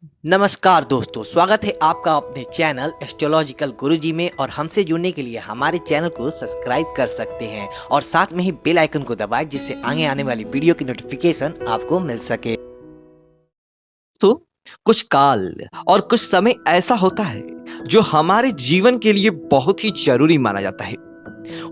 नमस्कार दोस्तों, स्वागत है आपका अपने चैनल एस्ट्रोलॉजिकल गुरुजी में। और हमसे जुड़ने के लिए हमारे चैनल को सब्सक्राइब कर सकते हैं और साथ में ही बेल आइकन को दबाएं, जिससे आगे आने वाली वीडियो की नोटिफिकेशन आपको मिल सके। तो कुछ काल और कुछ समय ऐसा होता है जो हमारे जीवन के लिए बहुत ही जरूरी माना जाता है।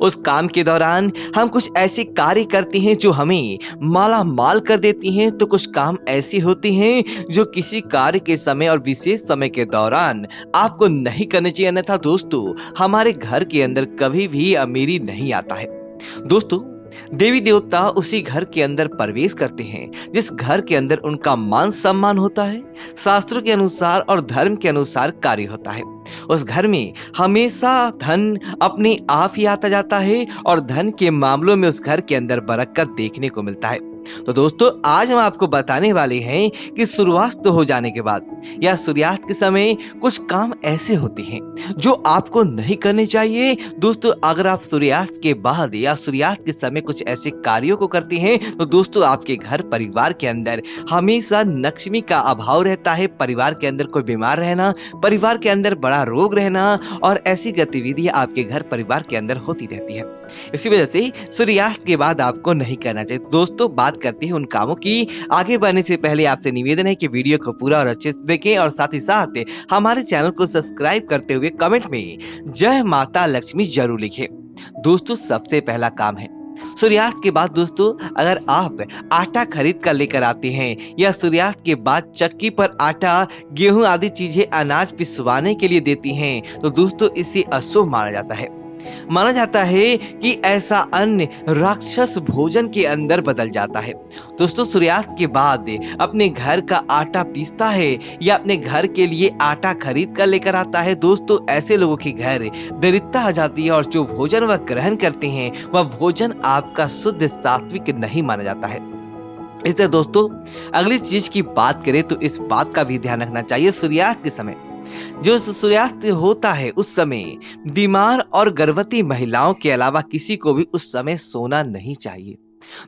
उस काम के दौरान हम कुछ ऐसे कार्य करते हैं जो हमें माला माल कर देती हैं, तो कुछ काम ऐसे होते हैं जो किसी कार्य के समय और विशेष समय के दौरान आपको नहीं करने चाहिए, अन्यथा दोस्तों हमारे घर के अंदर कभी भी अमीरी नहीं आता है। दोस्तों, देवी देवता उसी घर के अंदर प्रवेश करते हैं जिस घर के अंदर उनका मान सम्मान होता है, शास्त्रों के अनुसार और धर्म के अनुसार कार्य होता है। उस घर में हमेशा धन अपने आप ही आता जाता है और धन के मामलों में उस घर के अंदर बरकत देखने को मिलता है। तो दोस्तों, आज हम आपको बताने वाले हैं कि सूर्यास्त हो जाने के बाद या सूर्यास्त के समय कुछ काम ऐसे होते हैं जो आपको नहीं करने चाहिए। दोस्तों, अगर आप सूर्यास्त के बाद या सूर्यास्त के समय कुछ ऐसे कार्यों को करते हैं तो दोस्तों आपके घर परिवार के अंदर हमेशा लक्ष्मी का अभाव रहता है। परिवार के अंदर कोई बीमार रहना, परिवार के अंदर बड़ा रोग रहना और ऐसी गतिविधियां आपके घर परिवार के अंदर होती रहती है। इसी वजह से सूर्यास्त के बाद आपको नहीं करना चाहिए। तो दोस्तों, बात करते हैं उन कामों की। आगे बढ़ने से पहले आपसे निवेदन है कि वीडियो को पूरा और अच्छे से देखें और साथ ही साथ हमारे चैनल को सब्सक्राइब करते हुए कमेंट में जय माता लक्ष्मी जरूर लिखें। दोस्तों, सबसे पहला काम है सूर्यास्त के बाद। दोस्तों, अगर आप आटा खरीद कर लेकर आते हैं या सूर्यास्त के बाद चक्की पर आटा, गेहूं आदि चीजें अनाज पिसवाने के लिए देती हैं, तो दोस्तों इसे अशुभ माना जाता है। माना जाता है कि ऐसा अन्न राक्षस भोजन के अंदर बदल जाता है। दोस्तों, सूर्यास्त के बाद अपने घर का आटा पीसता है या अपने घर के लिए आटा खरीद कर लेकर आता है, दोस्तों ऐसे लोगों के घर दरिद्रता आ जाती है और जो भोजन वह ग्रहण करते हैं वह भोजन आपका शुद्ध सात्विक नहीं माना जाता है। इसलिए दोस्तों, अगली चीज की बात करें तो इस बात का भी ध्यान रखना चाहिए। सूर्यास्त के समय जो सूर्यास्त होता है उस समय बीमार और गर्भवती महिलाओं के अलावा किसी को भी उस समय सोना नहीं चाहिए।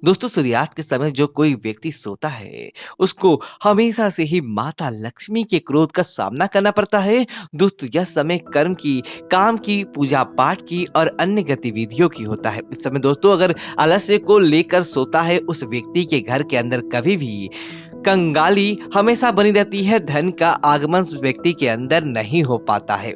दोस्तों, सूर्यास्त के समय जो कोई व्यक्ति सोता है उसको हमेशा से ही माता लक्ष्मी के क्रोध का सामना करना पड़ता है। दोस्तों, यह समय कर्म की, काम की, पूजा पाठ की और अन्य गतिविधियों की होता है। इस समय दोस्तों अगर आलस्य को लेकर सोता है, उस व्यक्ति के घर के अंदर कभी भी कंगाली हमेशा बनी रहती है। धन का आगमन उस व्यक्ति के अंदर नहीं हो पाता है।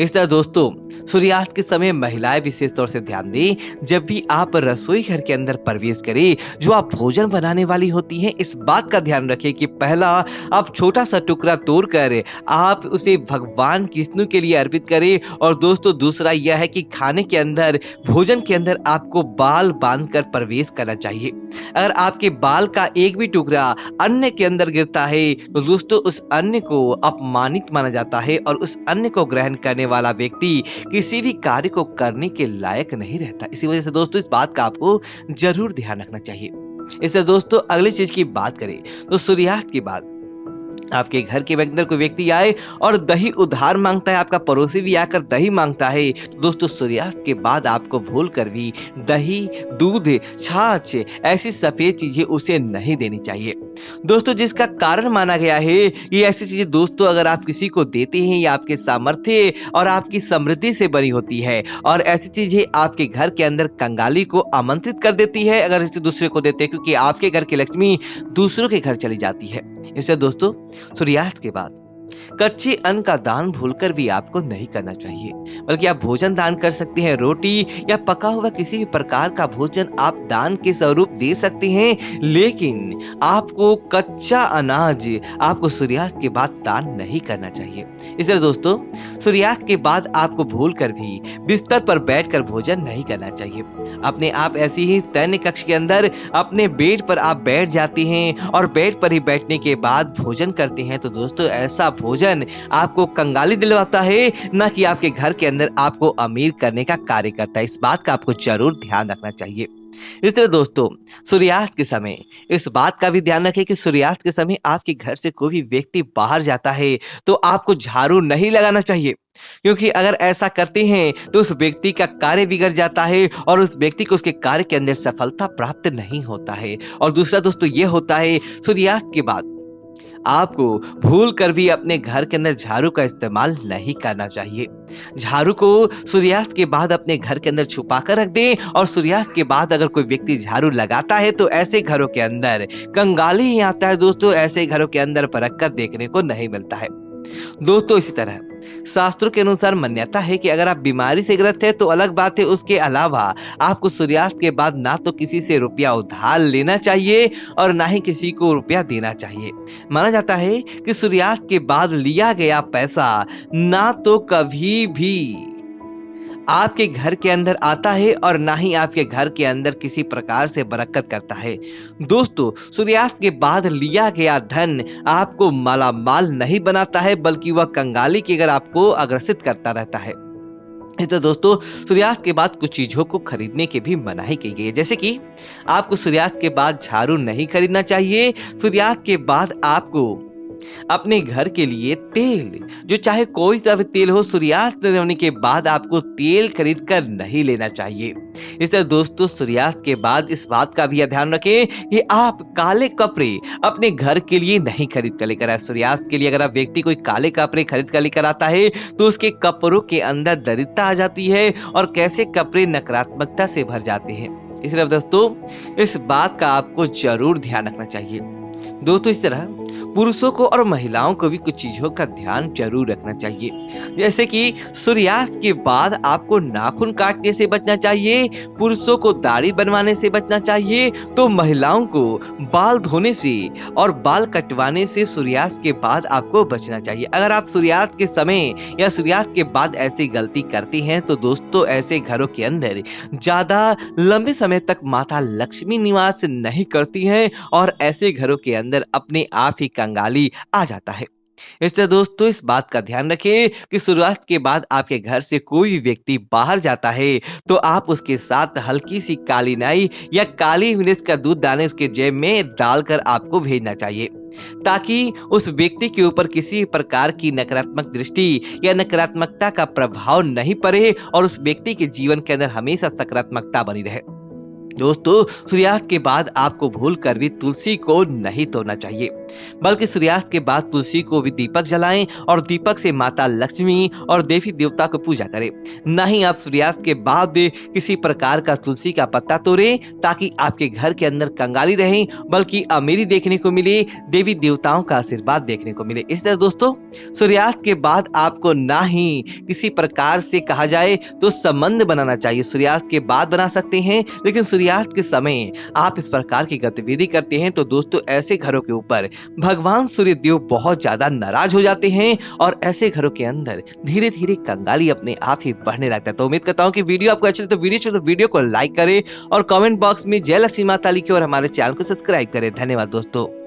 इस तरह दोस्तों, सूर्यास्त के समय महिलाएं विशेष तौर से ध्यान दें, जब भी आप रसोई घर के अंदर प्रवेश करें, जो आप भोजन बनाने वाली होती हैं, इस बात का ध्यान रखें कि पहला आप छोटा सा टुकड़ा तोड़कर आप उसे भगवान विष्णु के लिए अर्पित करें। और दोस्तों, दूसरा यह है कि खाने के अंदर, भोजन के अंदर आपको बाल बांधकर प्रवेश करना चाहिए। अगर आपके बाल का एक भी टुकड़ा अन्न के अंदर गिरता है तो दोस्तों उस अन्न को अपमानित माना जाता है और उस अन्न को ग्रहण करने वाला व्यक्ति किसी भी कार्य को करने के लायक नहीं रहता। इसी वजह से दोस्तों इस बात का आपको जरूर ध्यान रखना चाहिए। इससे दोस्तों अगली चीज की बात करें तो सूर्यास्त के बाद आपके घर के अंदर कोई व्यक्ति आए और दही उधार मांगता है, आपका पड़ोसी भी आकर दही मांगता है, तो दोस्तों सूर्यास्त के बाद आपको भूल कर भी दही, दूध, छाछ ऐसी सफेद चीजें उसे नहीं देनी चाहिए। दोस्तों, जिसका कारण माना गया है ये ऐसी चीजें दोस्तों अगर आप किसी को देते हैं या आपके सामर्थ्य और आपकी समृद्धि से बनी होती है, और ऐसी चीजें आपके घर के अंदर कंगाली को आमंत्रित कर देती है अगर इसे दूसरे को देते हैं, क्योंकि आपके घर की लक्ष्मी दूसरों के घर चली जाती है। इससे दोस्तों सूर्यास्त के बाद कच्चे अन्न का दान भूलकर भी आपको नहीं करना चाहिए, बल्कि आप भोजन दान कर सकते हैं। रोटी या पका हुआ किसी भी प्रकार का भोजन आप दान के स्वरूप दे सकते हैं, लेकिन आपको कच्चा अनाज आपको सूर्यास्त के बाद दान नहीं करना चाहिए। इसलिए दोस्तों सूर्यास्त के बाद आपको भूलकर भी बिस्तर पर बैठकर भोजन नहीं करना चाहिए। अपने आप ऐसी ही तैन्य कक्ष के अंदर अपने बेड पर आप बैठ जाते हैं और बेड पर ही बैठने के बाद भोजन करते हैं, तो दोस्तों ऐसा भोजन आपको कंगाली दिलवाता है, ना कि आपके घर के अंदर आपको अमीर करने का कार्य करता है। इस बात का आपको जरूर ध्यान रखना चाहिए। इस तरह दोस्तों सूर्यास्त के समय इस बात का भी ध्यान रखें कि सूर्यास्त के समय आपके घर से कोई भी व्यक्ति बाहर जाता है तो आपको झाड़ू नहीं लगाना चाहिए, क्योंकि अगर ऐसा करते हैं तो उस व्यक्ति का कार्य बिगड़ जाता है और उस व्यक्ति को उसके कार्य के अंदर सफलता प्राप्त नहीं होता है। और दूसरा दोस्तों ये होता है सूर्यास्त के बाद आपको भूल कर भी अपने घर के अंदर झाड़ू का इस्तेमाल नहीं करना चाहिए। झाड़ू को सूर्यास्त के बाद अपने घर के अंदर छुपा कर रख दें और सूर्यास्त के बाद अगर कोई व्यक्ति झाड़ू लगाता है तो ऐसे घरों के अंदर कंगाली ही आता है दोस्तों। ऐसे घरों के अंदर बरकत देखने को नहीं मिलता है दोस्तों। इसी तरह शास्त्रों के अनुसार मान्यता है कि अगर आप बीमारी से ग्रस्त है तो अलग बात है, उसके अलावा आपको सूर्यास्त के बाद ना तो किसी से रुपया उधार लेना चाहिए और ना ही किसी को रुपया देना चाहिए। माना जाता है कि सूर्यास्त के बाद लिया गया पैसा ना तो कभी भी आपके घर के अंदर आता है और ना ही आपके घर के अंदर किसी प्रकार से बरकत करता है। दोस्तों, सूर्यास्त के बाद लिया गया धन आपको मालामाल नहीं बनाता है, बल्कि वह कंगाली की अगर आपको अग्रसित करता रहता है। तो दोस्तों, सूर्यास्त के बाद कुछ चीजों को खरीदने की भी मनाही की गई है, जैसे कि आपको सूर्यास्त के बाद झाड़ू नहीं खरीदना चाहिए। सूर्यास्त के बाद आपको अपने घर के लिए तेल, जो चाहे कोई सा भी तेल हो, सूर्यास्त होने के बाद आपको तेल खरीद कर नहीं लेना चाहिए। इस तरह दोस्तों, सूर्यास्त के बाद इस बात का भी ध्यान रखें कि आप काले कपड़े अपने घर के लिए नहीं खरीद कर लेकर आए। सूर्यास्त के लिए अगर आप व्यक्ति कोई काले कपड़े खरीद कर लेकर आता है तो उसके कपड़ों के अंदर दरिद्रता आ जाती है और कैसे कपड़े नकारात्मकता से भर जाते हैं। इसलिए दोस्तों, इस बात का आपको जरूर ध्यान रखना चाहिए। दोस्तों, इस तरह पुरुषों को और महिलाओं को भी कुछ चीजों का ध्यान जरूर रखना चाहिए, जैसे कि सूर्यास्त के बाद आपको नाखून काटने से बचना चाहिए, पुरुषों को दाढ़ी बनवाने से बचना चाहिए, तो महिलाओं को बाल धोने से और बाल कटवाने से सूर्यास्त के बाद आपको बचना चाहिए। अगर आप सूर्यास्त के समय या सूर्यास्त के बाद ऐसी गलती करती हैं तो दोस्तों, ऐसे घरों के अंदर ज्यादा लंबे समय तक माता लक्ष्मी निवास नहीं करती हैं और ऐसे घरों के अंदर अपने आप ही कंगाली आ जाता है। इसलिए दोस्तों, इस बात का ध्यान रखें कि सूर्यास्त के बाद आपके घर से कोई भी व्यक्ति बाहर जाता है तो आप उसके साथ हल्की सी काली नाई या काली मिर्च का दूध दाने उसके जेब में डालकर आपको भेजना चाहिए, ताकि उस व्यक्ति के ऊपर किसी प्रकार की नकारात्मक दृष्टि या नकारात्मकता का प्रभाव नहीं पड़े और उस व्यक्ति के जीवन के अंदर हमेशा सकारात्मकता बनी रहे। दोस्तों, सूर्यास्त के बाद आपको भूल कर भी तुलसी को नहीं तोड़ना चाहिए, बल्कि सूर्यास्त के बाद तुलसी को भी दीपक जलाएं और दीपक से माता लक्ष्मी और देवी देवता को पूजा करें। न ही आप सूर्यास्त के बाद किसी प्रकार का तुलसी का पत्ता तोड़ें, ताकि आपके घर के अंदर कंगाली रहें, बल्कि अमीरी देखने को मिले, देवी देवताओं का आशीर्वाद देखने को मिले। इस तरह दोस्तों, सूर्यास्त के बाद आपको ना ही किसी प्रकार से कहा जाए तो संबंध बनाना चाहिए। सूर्यास्त के बाद बना सकते हैं, लेकिन सूर्यास्त के समय आप इस प्रकार की गतिविधि करते हैं तो दोस्तों, ऐसे घरों के ऊपर भगवान सूर्य देव बहुत ज्यादा नाराज हो जाते हैं और ऐसे घरों के अंदर धीरे धीरे कंगाली अपने आप ही बढ़ने लगता है। तो उम्मीद करता हूं कि वीडियो आपको अच्छी लगे तो वीडियो को लाइक करें और कमेंट बॉक्स में जय लक्ष्मी माता लिखें और हमारे चैनल को सब्सक्राइब करें। धन्यवाद दोस्तों।